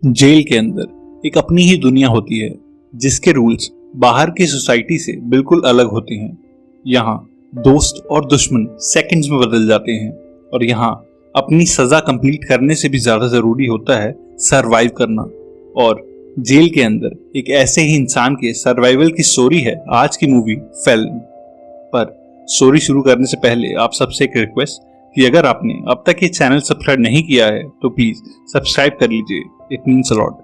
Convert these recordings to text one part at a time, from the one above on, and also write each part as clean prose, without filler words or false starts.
Jail के अंदर एक अपनी ही दुनिया होती है जिसके रूल्स बाहर की सोसाइटी से बिल्कुल अलग होते हैं। यहाँ दोस्त और दुश्मन सेकंड्स में बदल जाते हैं और यहाँ अपनी सजा कंप्लीट करने से भी ज्यादा जरूरी होता है सरवाइव करना। और जेल के अंदर एक ऐसे ही इंसान के सर्वाइवल की स्टोरी है आज की मूवी फेलन। पर स्टोरी शुरू करने से पहले आप सबसे एक रिक्वेस्ट कि अगर आपने अब तक ये चैनल सब्सक्राइब नहीं किया है तो प्लीज सब्सक्राइब कर लीजिए, इट मीन्स अ लॉट।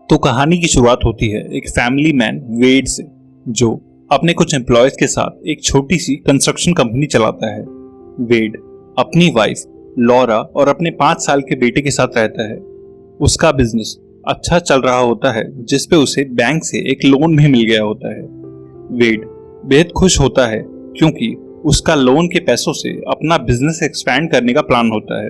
तो कहानी की शुरुआत होती है एक फैमिली मैन वेड से, जो अपने कुछ एम्प्लॉयज के साथ एक छोटी सी कंस्ट्रक्शन कंपनी चलाता है। वेड अपनी वाइफ लॉरा और अपने 5 साल के बेटे के साथ रहता है। उसका बिजनेस अच्छा चल रहा होता है जिसपे उसे बैंक से एक लोन भी मिल गया होता है। वेड बेहद खुश होता है क्योंकि उसका लोन के पैसों से अपना बिजनेस एक्सपैंड करने का प्लान होता है।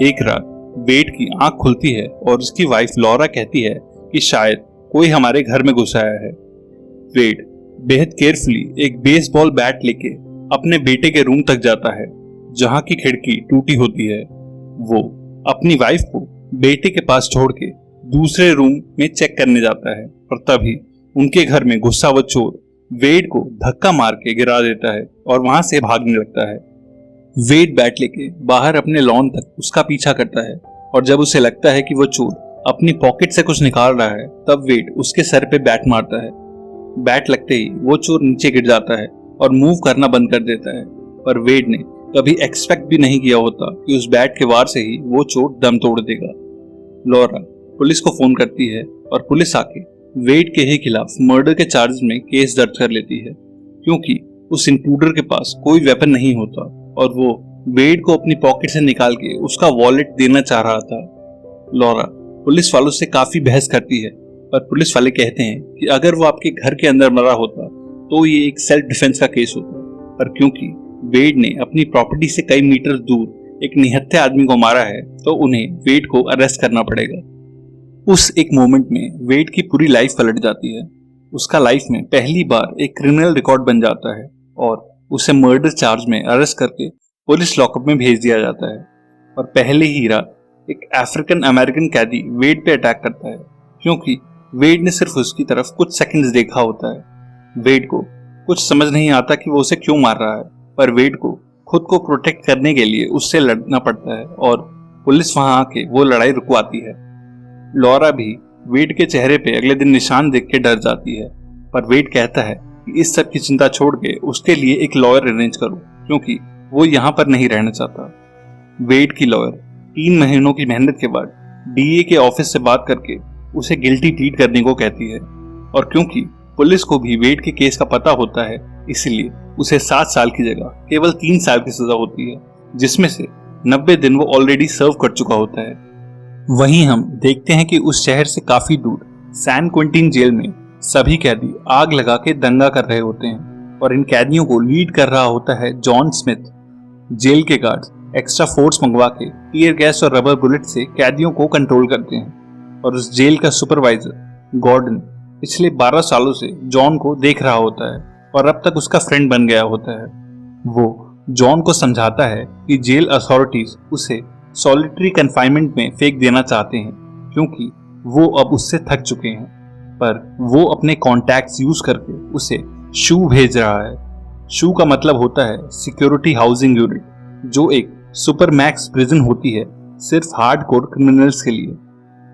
एक रात वेड की आंख खुलती है और उसकी वाइफ लॉरा कहती है कि शायद कोई हमारे घर में घुस आया है। वेड बेहद केयरफुली एक बेसबॉल बैट लेके अपने बेटे के रूम तक जाता है जहां की खिड़की टूटी होती है। वो अपनी वाइफ को बेटे के पास छोड़ के दूसरे रूम में चेक करने जाता है और तभी उनके घर में घुसा हुआ चोर वेड को धक्का मार के गिरा देता है और वहां से भागने लगता है। वेड बैट लेके बाहर अपने लॉन तक उसका पीछा करता है और जब उसे लगता है कि वो चोर अपनी पॉकेट से कुछ निकाल रहा है तब वेड उसके सर पे बैट मारता है। बैट लगते ही वो चोर नीचे गिर जाता है और मूव करना बंद कर देता है। पर वेड ने कभी एक्सपेक्ट भी नहीं किया होता कि उस बैट के वार से ही वो चोर दम तोड़ देगा। लॉरा पुलिस को फोन करती है और पुलिस आके वेड के ही खिलाफ मर्डर के चार्जेस में केस दर्ज कर लेती है क्योंकि उस इंट्रूडर के पास कोई वेपन नहीं होता और वो वेड को अपनी पॉकेट से निकाल के उसका वॉलेट देना चाह रहा था। लॉरा पुलिस वालों से काफी बहस करती है पर पुलिस वाले कहते हैं कि अगर वो आपके घर के अंदर मरा होता तो ये एक सेल्फ डिफेंस का केस होता, पर क्योंकि वेड ने अपनी प्रॉपर्टी से कई मीटर दूर एक निहत्थे आदमी को मारा है तो उन्हें वेड को अरेस्ट करना पड़ेगा। उस एक मोमेंट में वेड की पूरी लाइफ पलट जाती है। उसका लाइफ में पहली बार एक क्रिमिनल रिकॉर्ड बन जाता है और उसे मर्डर चार्ज में अरेस्ट करके पुलिस लॉकअप में भेज दिया जाता है। और पहले ही रात एक अफ्रीकन अमेरिकन कैदी वेड पे अटैक करता है क्योंकि वेड ने सिर्फ उसकी तरफ कुछ सेकंड्स देखा होता है। वेड को कुछ समझ नहीं आता कि वो उसे क्यों मार रहा है, पर वेड को खुद को प्रोटेक्ट करने के लिए उससे लड़ना पड़ता है और पुलिस वहां आके वो लड़ाई रुकवाती है। लॉरा भी वेड के चेहरे पे अगले दिन निशान देख के डर जाती है, पर वेड कहता है कि इस सब की चिंता छोड़ के उसके लिए एक लॉयर अरेंज करो क्योंकि वो यहाँ पर नहीं रहना चाहता। वेड की लॉयर 3 महीनों की मेहनत के बाद डीए के ऑफिस से बात करके उसे गिल्टी प्लीड करने को कहती है और क्योंकि पुलिस को भी वेड के केस का पता होता है इसलिए उसे 7 साल की जगह केवल 3 साल की सजा होती है, जिसमें से 90 दिन वो ऑलरेडी सर्व कर चुका होता है। वहीं हम देखते हैं कि उस शहर से काफी दूर सैन क्विंटीन जेल में सभी कैदी आग लगा के दंगा कर रहे होते हैं और इन कैदियों को लीड कर रहा होता है जॉन स्मिथ। जेल के गार्ड्स एक्स्ट्रा फोर्स मंगवा के टीयर गैस और रबर बुलेट से कैदियों को कंट्रोल करते हैं और उस जेल का सुपरवाइजर गॉर्डन पिछले 12 सालों से जॉन को देख रहा होता है और अब तक उसका फ्रेंड बन गया होता है। वो जॉन को समझाता है कि जेल अथॉरिटीज उसे सॉलिटरी कन्फाइनमेंट में फेंक देना चाहते हैं क्योंकि वो अब उससे थक चुके हैं, पर वो अपने कॉन्टैक्ट्स यूज करके उसे शू भेज रहा है। शू का मतलब होता है सिक्योरिटी हाउसिंग यूनिट, जो एक सुपर मैक्स प्रिजन होती है सिर्फ हार्डकोर क्रिमिनल्स के लिए।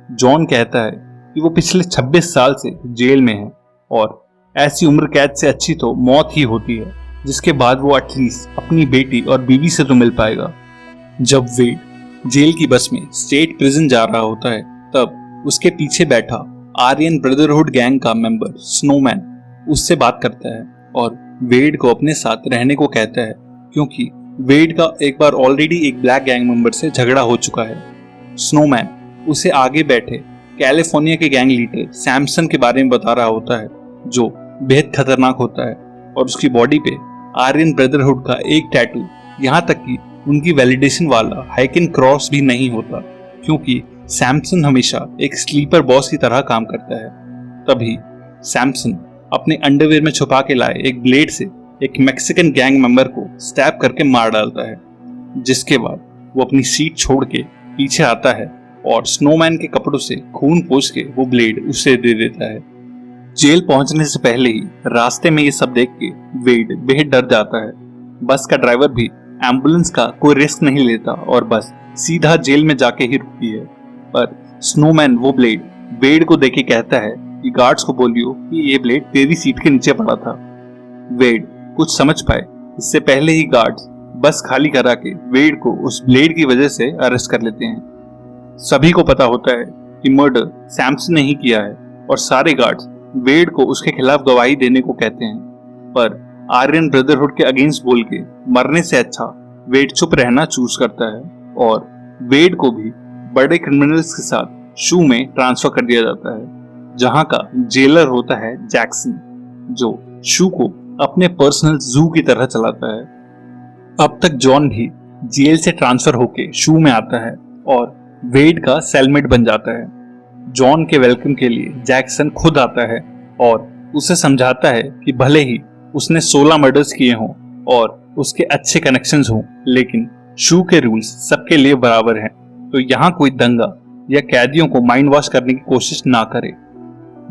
जॉन कहता है कि वो पिछले 26 साल से जेल में है और ऐसी उम्र कैद से अच्छी तो मौत ही होती है, जिसके बाद वो एटलीस्ट अपनी बेटी और बीवी से तो मिल पाएगा। जब वेड जेल की बस में स्टेट प्रिजन जा रहा होता है तब उसके पीछे बैठा आर्यन ब्रदरहुड गैंग का मेंबर स्नोमैन उससे बात करता है और वेड को अपने साथ रहने को कहता है क्योंकि वेड का एक बार ऑलरेडी एक ब्लैक गैंग मेंबर से झगड़ा हो चुका है। स्नोमैन उसे आगे बैठे कैलिफोर्निया के गैंग लीडर सैमसन के बारे में बता रहा होता है जो बेहद खतरनाक होता है और उसकी बॉडी पे आर्यन ब्रदरहुड का एक टैटू, यहाँ तक कि उनकी वैलिडेशन वाला हाइकिन क्रॉस भी नहीं होता क्योंकि सैमसन हमेशा एक स्लीपर बॉस की तरह काम करता है। तभी सैमसन अपने अंडरवेयर में छुपा के लाए एक ब्लेड से एक मैक्सिकन गैंग मेंबर को स्टैब करके मार डालता है, जिसके बाद वो अपनी सीट छोड़ के पीछे आता है और स्नोमैन के कपड़ों से खून पोंछ के वो ब्लेड उसे दे देता है। जेल पहुंचने से पहले ही रास्ते में ये सब देख के वेड बेहद डर जाता है। बस का ड्राइवर भी एम्बुलेंस का कोई रिस्क नहीं लेता और बस सीधा जेल में जाके ही रुकती है। पर स्नोमैन वो ब्लेड वेड को देके कहता है कि गार्ड्स को बोलियो कि ये ब्लेड तेरी सीट के नीचे पड़ा था। वेड कुछ समझ पाए इससे पहले ही गार्ड्स बस खाली करा के वेड को उस ब्लेड की वजह से अरेस्ट कर लेते हैं। सभी को पता होता है कि मर्डर सैमसन ने ही किया है और सारे गार्ड्स वेड को उसके खिलाफ गवाही देने को कहते हैं। पर आर्यन ब्रदरहुड के अगेंस्ट बोल के मरने से अच्छा वेड चुप रहना चूज करता है और वेड को भी बड़े क्रिमिनल्स के साथ शू में ट्रांसफर कर दिया जाता है, जहां का जेलर होता है जैक्सन, जो शू को अपने पर्सनल जू की तरह चलाता है। अब तक जॉन भी जेल से ट्रांसफर होके शू में आता है और वेड का सेलमेट बन जाता है। जॉन के वेलकम के लिए जैक्सन खुद आता है और उसे समझाता है कि भले ही उसने 16 मर्डर्स किए हों और उसके अच्छे कनेक्शंस हों, लेकिन शू के रूल्स सबके लिए बराबर हैं, तो यहाँ कोई दंगा या कैदियों को माइंड वॉश करने की कोशिश ना करे।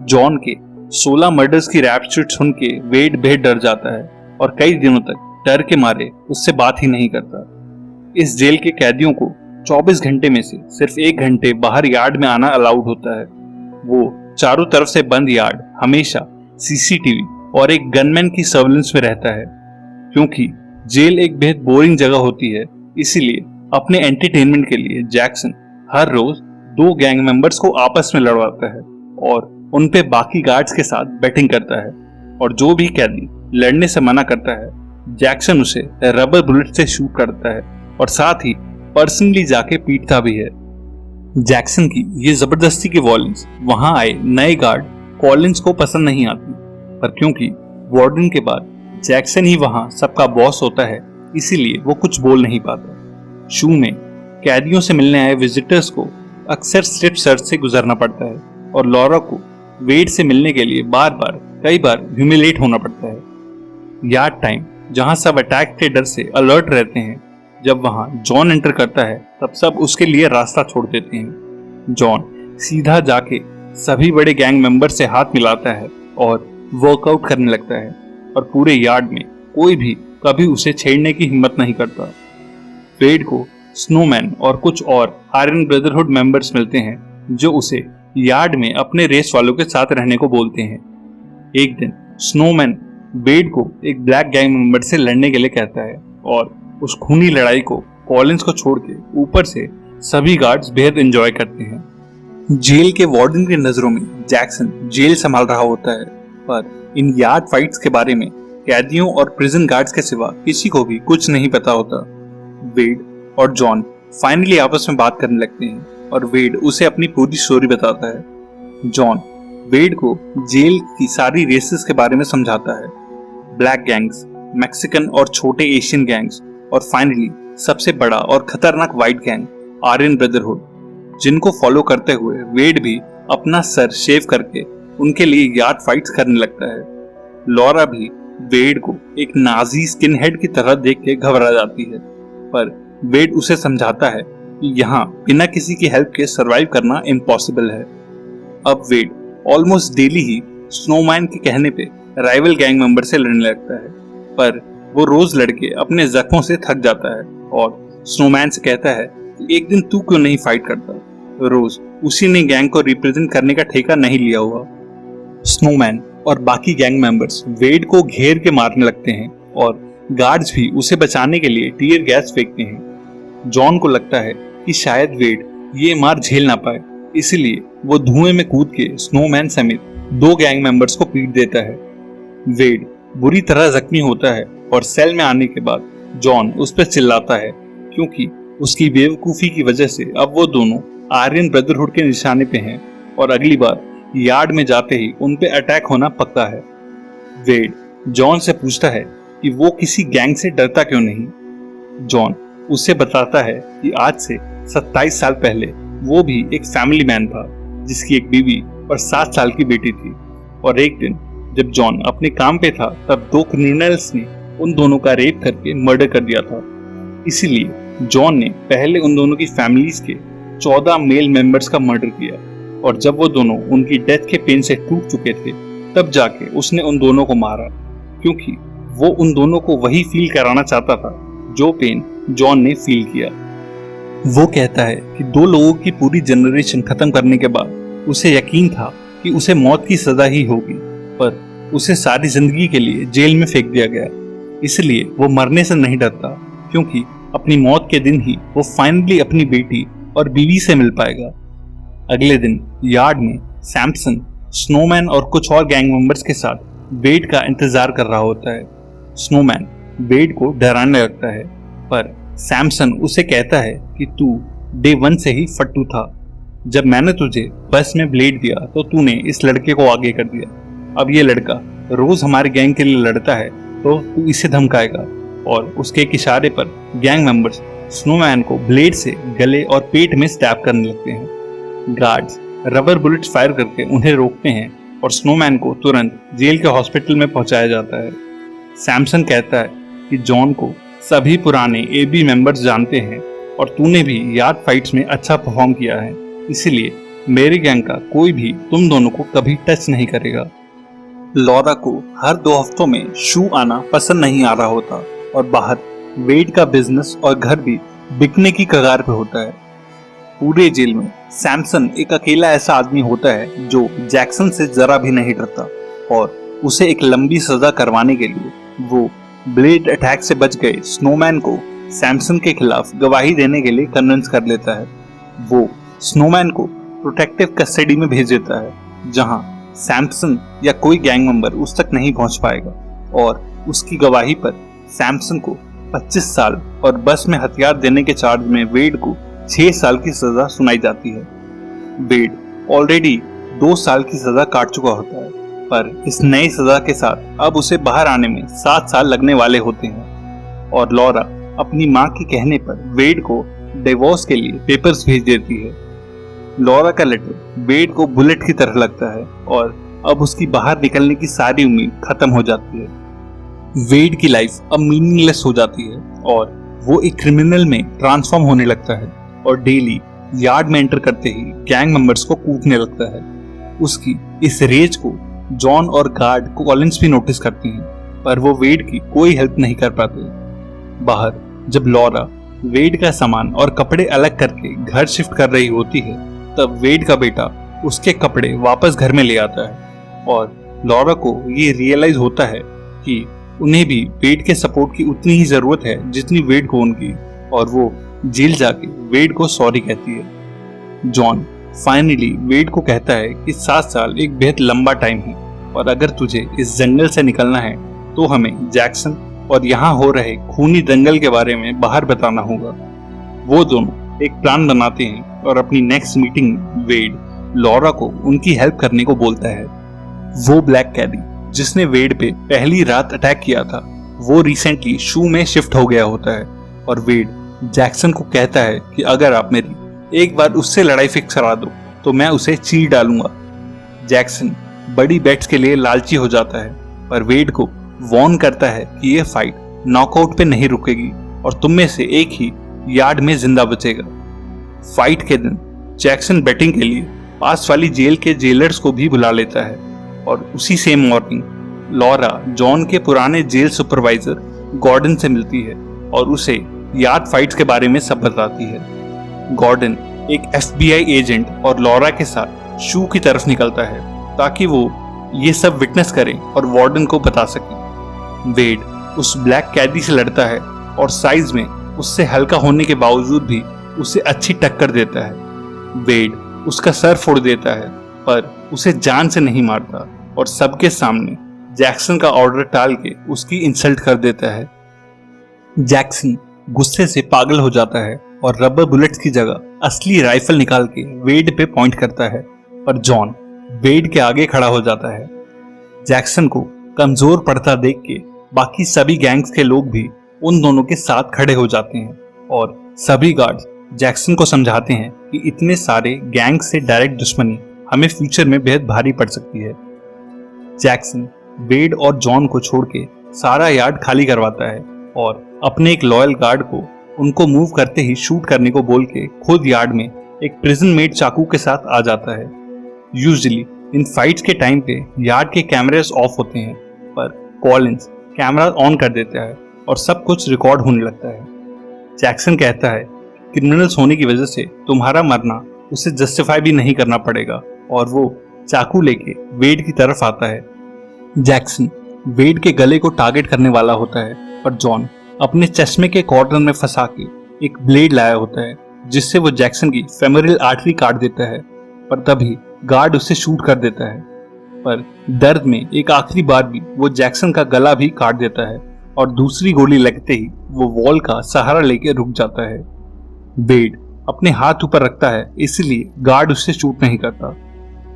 जॉन के 16 मर्डर्स की रैप शीट सुन के वेड बेहद डर जाता है और कई दिनों तक डर के मारे उससे बात ही नहीं करता। इस जेल के कैदियों को 24 घंटे में से सिर्फ 1 घंटे बाहर यार्ड में आना अलाउड होता है। वो चारों तरफ से बंद यार्ड हमेशा सीसीटीवी और एक गनमैन की सर्विलेंस में रहता है। क्योंकि जेल एक बेहद बोरिंग जगह होती है, इसीलिए अपने एंटरटेनमेंट के लिए जैक्सन हर रोज 2 गैंग मेंबर्स को आपस में लड़वाता है और उन पे बाकी गार्ड्स के साथ बैटिंग करता है। और जो भी कैदी लड़ने से मना करता है, जैक्सन उसे रबर बुलेट से शूट करता है और साथ ही पर्सनली जाके पीटता भी है। जैक्सन की ये जबरदस्ती की वॉयलेंस वहां आए नए गार्ड कॉलिंस को पसंद नहीं आती, पर क्योंकि वार्डन के बाद जैक्सन ही वहां सबका बॉस होता है, इसीलिए वो कुछ बोल नहीं पाता। शू में कैदियों से मिलने आए विजिटर्स को अक्सर स्ट्रिप सर्च से गुजरना पड़ता है और लॉरा को वेड से मिलने के लिए कई बार ह्यूमिलेट होना पड़ता है। यार्ड टाइम जहां सब अटैक के डर से अलर्ट रहते हैं, जब वहां जॉन एंटर करता है तब सब उसके लिए रास्ता छोड़ देते हैं। जॉन सीधा जाके सभी बड़े गैंग मेंबर से हाथ मिलाता है और वर्कआउट करने लगता है और पूरे यार्ड में कोई भी कभी उसे छेड़ने की हिम्मत नहीं करता। वेड को स्नोमैन और कुछ और आयरन ब्रदरहुड मेंबर्स मिलते हैं जो उसे यार्ड में अपने रेस वालों के साथ रहने को बोलते हैं। एक दिन स्नोमैन वेड को एक ब्लैक गैंग मेंबर से लड़ने के लिए कहता है और उस खूनी लड़ाई को कॉलिंस को छोड़ के ऊपर से सभी गार्ड्स बेहद एंजॉय करते हैं। जेल के वार्डन की नजरों में जैक्सन जेल संभाल रहा होता है, पर इन यार्ड फाइट्स के बारे में कैदियों और प्रिजन गार्ड्स के सिवा किसी को भी कुछ नहीं पता होता। वेड और जॉन फाइनली आपस में बात करने लगते हैं और वेड उसे अपनी पूरी स्टोरी बताता है। जॉन वेड को जेल की सारी रेसेस के बारे में समझाता है, ब्लैक गैंग्स, मैक्सिकन और छोटे एशियन गैंग्स और फाइनली सबसे बड़ा और खतरनाक व्हाइट गैंग आर्यन ब्रदरहुड, जिनको फॉलो करते हुए वेड भी अपना सर शेव करके उनके लिए यार्ड फाइट्स करने लगता है। लॉरा भी वेड को एक नाजी स्किन हेड की तरह देख के घबरा जाती है, पर वेड उसे समझाता है कि यहाँ बिना किसी की हेल्प के सरवाइव करना इम्पॉसिबल है। अब वेड ऑलमोस्ट डेली ही स्नोमैन के कहने पे राइवल गैंग मेंबर से लड़ने लगता है, पर वो रोज लड़के अपने जख्मों से थक जाता है और स्नोमैन से कहता है कि एक दिन तू क्यों नहीं फाइट करता, रोज उसी ने गैंग को रिप्रेजेंट करने का ठेका नहीं लिया हुआ। स्नोमैन और बाकी गैंग मेंबर्स वेड को घेर के मारने लगते हैं और गार्ड्स भी उसे बचाने के लिए टीयर गैस फेंकते हैं। जॉन को लगता है कि शायद वेड ये मार झेल ना पाए, इसलिए वो धुएं में कूद के स्नोमैन समेत 2 गैंग मेंबर्स को पीट देता है। वेड बुरी तरह जख्मी होता है और सेल में आने के बाद जॉन उस पर चिल्लाता है, क्योंकि उसकी बेवकूफी की वजह से अब वो दोनों आर्यन ब्रदरहुड के निशाने पे हैं और अगली बार यार्ड में जाते ही उन पे अटैक होना पक्का है। वेड जॉन से पूछता है कि वो किसी गैंग से डरता क्यों नहीं। जॉन उसे बताता है कि आज से 27 साल पहले वो भी एक फैमिली मैन था जिसकी एक बीवी और 7 साल की बेटी थी, और एक दिन जब जॉन अपने काम पे था तब 2 क्रिमिनल्स ने उन दोनों का रेप करके मर्डर कर दिया था। इसीलिए जॉन ने पहले उन दोनों की फैमिलीज के 14 मेल मेंबर्स का मर्डर किया और जब वो दोनों उनकी डेथ के पेन से टूट चुके थे तब जाके उसने उन दोनों को मारा, क्योंकि वो उन दोनों को वही फील कराना चाहता था जो पेन जॉन ने फील किया। वो कहता है कि 2 लोगों की पूरी जनरेशन खत्म करने के बाद उसे यकीन था कि उसे मौत की सजा ही होगी, पर उसे सारी जिंदगी के लिए जेल में फेंक दिया गया। इसलिए वो मरने से नहीं डरता, क्योंकि अपनी मौत के दिन ही वो फाइनली अपनी बेटी और बीवी से मिल पाएगा। अगले दिन यार्ड में सैमसन, स्नोमैन और कुछ और गैंग मेंबर्स के साथ वेड का इंतजार कर रहा होता है। स्नोमैन वेड को डराने लगता है, पर सैमसन उसे कहता है कि तू डे 1 से ही फट्टू था। जब मैंने तुझे बस में ब्लेड दिया तो तूने इस लड़के को आगे कर दिया। अब ये लड़का रोज हमारे गैंग के लिए लड़ता है तो तू इसे धमकाएगा। और उसके एक इशारे पर गैंग मेंबर्स स्नोमैन को ब्लेड से गले और पेट में स्टैब करने लगते हैं। गार्ड्स रबर बुलेट्स फायर करके उन्हें रोकते हैं और स्नोमैन को तुरंत जेल के हॉस्पिटल में पहुंचाया जाता है। सैमसन कहता है कि जॉन को सभी पुराने एबी मेंबर्स जानते हैं और तूने भी यार्ड फाइट्स में अच्छा परफॉर्म किया है, इसीलिए मेरी गैंग का कोई भी तुम दोनों को कभी टच नहीं करेगा। लॉरा को हर 2 हफ्तों में शू आना पसंद नहीं आ रहा होता और बाहर वेड का बिजनेस और घर भी बिकने की कगार पे होता है। पूरे जेल में सैमसन एक अकेला ऐसा आदमी होता है जो जैक्सन से जरा भी नहीं डरता और उसे एक लंबी सजा करवाने के लिए वो ब्लेड अटैक से बच गए स्नोमैन को सैमसन के खिलाफ गवाही देने के लिए कन्विंस कर लेता है। वो स्नोमैन को प्रोटेक्टिव कस्टडी में भेज देता है, जहां सैमसन या कोई गैंग मेंबर उस तक नहीं पहुंच पाएगा और उसकी गवाही पर सैमसन को 25 साल और बस में हथियार देने के चार्ज में वेड को 6 साल की सजा सुनाई जाती है। वेड ऑलरेडी 2 साल की सजा काट चुका होता है, पर इस नई सजा के साथ अब उसे बाहर आने में 7 साल लगने वाले होते हैं और लॉरा अपनी मां के कहने पर वेड को डिवोर्स के लिए पेपर्स भेज देती है। लॉरा का लेटर वेड को बुलेट की तरह लगता है और अब उसकी बाहर निकलने की सारी उम्मीद खत्म हो जाती है। वेड की लाइफ अब मीनिंगलेस हो जाती है और वो एक क्रिमिनल में ट्रांसफॉर्म होने लगता है और डेली यार्ड में एंटर करते ही गैंग मेंबर्स को कूटने लगता है। उसकी इस रेज को जॉन और गार्ड कॉलिंस भी नोटिस करती हैं, पर वो वेड की कोई हेल्प नहीं कर पाते। बाहर जब लॉरा वेड का सामान और कपड़े अलग करके घर शिफ्ट कर रही होती है, तब वेड का बेटा उसके कपड़े वापस घर में ले आता है और लॉरा को ये रियलाइज होता है कि उन्हें भी वेड के सपोर्ट की उतनी ही जरूरत है जितनी वेड को उनकी, और वो जेल जाके वेड को सॉरी कहती है। जॉन फाइनली वेड को कहता है कि 7 साल एक बेहद लंबा टाइम है और अगर तुझे इस जंगल से निकलना है तो हमें जैक्सन और यहाँ हो रहे खूनी दंगल के बारे में बाहर बताना होगा। वो दोनों एक प्लान बनाते हैं और अपनी नेक्स्ट मीटिंग में वेड लॉरा को उनकी हेल्प करने को बोलता है। वो ब्लैक कैदी जिसने वेड पे पहली रात अटैक किया था, वो रिसेंटली शू में शिफ्ट हो गया होता है और वेड जैक्सन को कहता है कि अगर आप मेरी एक बार उससे लड़ाई फिक्स करा दो तो मैं उसे चीर डालूंगा। जैक्सन बड़ी बेट्स के लिए लालची हो जाता है, पर वेड को वार्न करता है कि ये फाइट नॉकआउट पे नहीं रुकेगी और तुम में से एक ही यार्ड में जिंदा बचेगा। फाइट के दिन जैक्सन बैटिंग के लिए पास वाली जेल के जेलर्स को भी बुला लेता है और उसी सेम मॉर्निंग लॉरा जॉन के पुराने जेल सुपरवाइजर गॉर्डन से मिलती है और उसे यार्ड फाइट्स के बारे में सब बताती है। गॉर्डन एक FBI एजेंट और लॉरा के साथ शू की तरफ निकलता है ताकि वो ये सब विटनेस करे और वार्डन को बता सके। वेड उस ब्लैक कैदी से लड़ता है और साइज में उससे हल्का होने के बावजूद भी उसे अच्छी टक्कर देता है। वेड उसका सर फोड़ देता है, पर उसे जान से नहीं मारता और सबके सामने जैक्सन का ऑर्डर टाल के उसकी इंसल्ट कर देता है। जैक्सन गुस्से से पागल हो जाता है और रबर बुलेट्स की जगह असली राइफल निकाल के वेड पे पॉइंट करता है, पर जॉन वेड के आगे खड़ा हो जाता है। जैक्सन को कमजोर पड़ता देख के बाकी सभी गैंग्स के लोग भी उन दोनों के साथ खड़े हो जाते हैं और सभी गार्ड्स जैक्सन को समझाते हैं कि इतने सारे गैंग से डायरेक्ट दुश्मनी हमें फ्यूचर में बेहद भारी पड़ सकती है। जैक्सन वेड और जॉन को छोड़ के सारा यार्ड खाली करवाता है और अपने एक लॉयल गार्ड को उनको मूव करते ही शूट करने को बोल के खुद यार्ड में एक प्रिजन मेड चाकू के साथ आ जाता है। यूजुअली इन फाइट्स के टाइम पे यार्ड के कैमरेस ऑफ होते हैं, पर कॉलिंस कैमरा ऑन कर देता है और सब कुछ रिकॉर्ड होने लगता है। जैक्सन कहता है क्रिमिनल्स होने की वजह से तुम्हारा मरना उसे जस्टिफाई भी नहीं करना पड़ेगा, और वो चाकू लेके वेड की तरफ आता है। जैक्सन वेड के गले को टारगेट करने वाला होता है, पर जॉन अपने चश्मे के कॉर्नर में फंसा के एक ब्लेड लाया होता है, जिससे वो जैक्सन की फेमोरल आर्टरी काट देता है। पर तभी गार्ड उसे शूट कर देता है, पर दर्द में एक आखिरी बार भी वो जैक्सन का गला भी काट देता है, और दूसरी गोली लगते ही वो वॉल का सहारा लेके रुक जाता है। वेड अपने हाथ ऊपर रखता है, इसलिए गार्ड उससे शूट नहीं करता।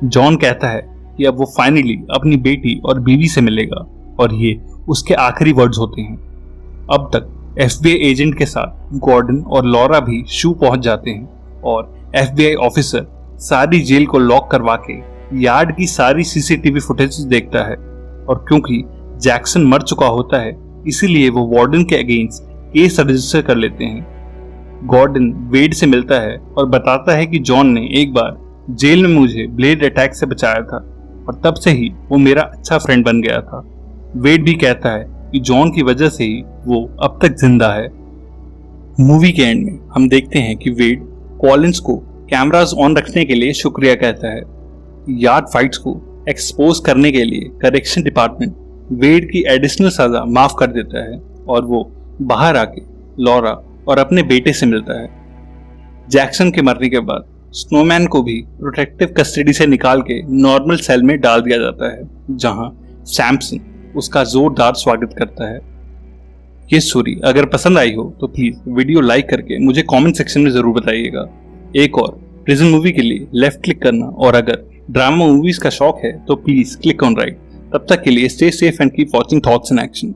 जॉन कहता है कि अब वो फाइनली अपनी बेटी और बीवी से मिलेगा, और ये उसके आखिरी वर्ड्स होते हैं। अब तक FBI एजेंट के साथ गॉर्डन और लॉरा भी शू पहुंच जाते हैं, और FBI ऑफिसर सारी जेल को लॉक करवा के यार्ड की सारी CCTV फुटेज देखता है, और क्योंकि जैक्सन मर चुका होता है इसीलिए वो वार्डन के अगेंस्ट केस रजिस्टर कर लेते हैं। गॉर्डन वेड से मिलता है और बताता है कि जॉन ने एक बार जेल में मुझे ब्लेड अटैक से बचाया था, और तब से ही वो मेरा अच्छा फ्रेंड बन गया था। वेड भी कहता है कि जॉन की वजह से ही वो अब तक जिंदा है। मूवी के एंड में हम देखते हैं कि वेड कॉलिंस को कैमरास ऑन रखने के लिए शुक्रिया कहता है। यार्ड फाइट्स को एक्सपोज करने के लिए करेक्शन डिपार्टमेंट वेड की एडिशनल सजा माफ कर देता है, और वो बाहर आके लॉरा और अपने बेटे से मिलता है। जैक्सन के मरने के बाद स्नोमैन को भी प्रोटेक्टिव कस्टडी से निकाल के नॉर्मल सेल में डाल दिया जाता है, जहां सैमसन उसका जोरदार स्वागत करता है। ये स्टोरी अगर पसंद आई हो तो प्लीज वीडियो लाइक करके मुझे कमेंट सेक्शन में जरूर बताइएगा। एक और प्रिजन मूवी के लिए लेफ्ट क्लिक करना, और अगर ड्रामा मूवीज का शौक है तो प्लीज क्लिक ऑन राइट। तब तक के लिए stay safe and keep watching thoughts in action.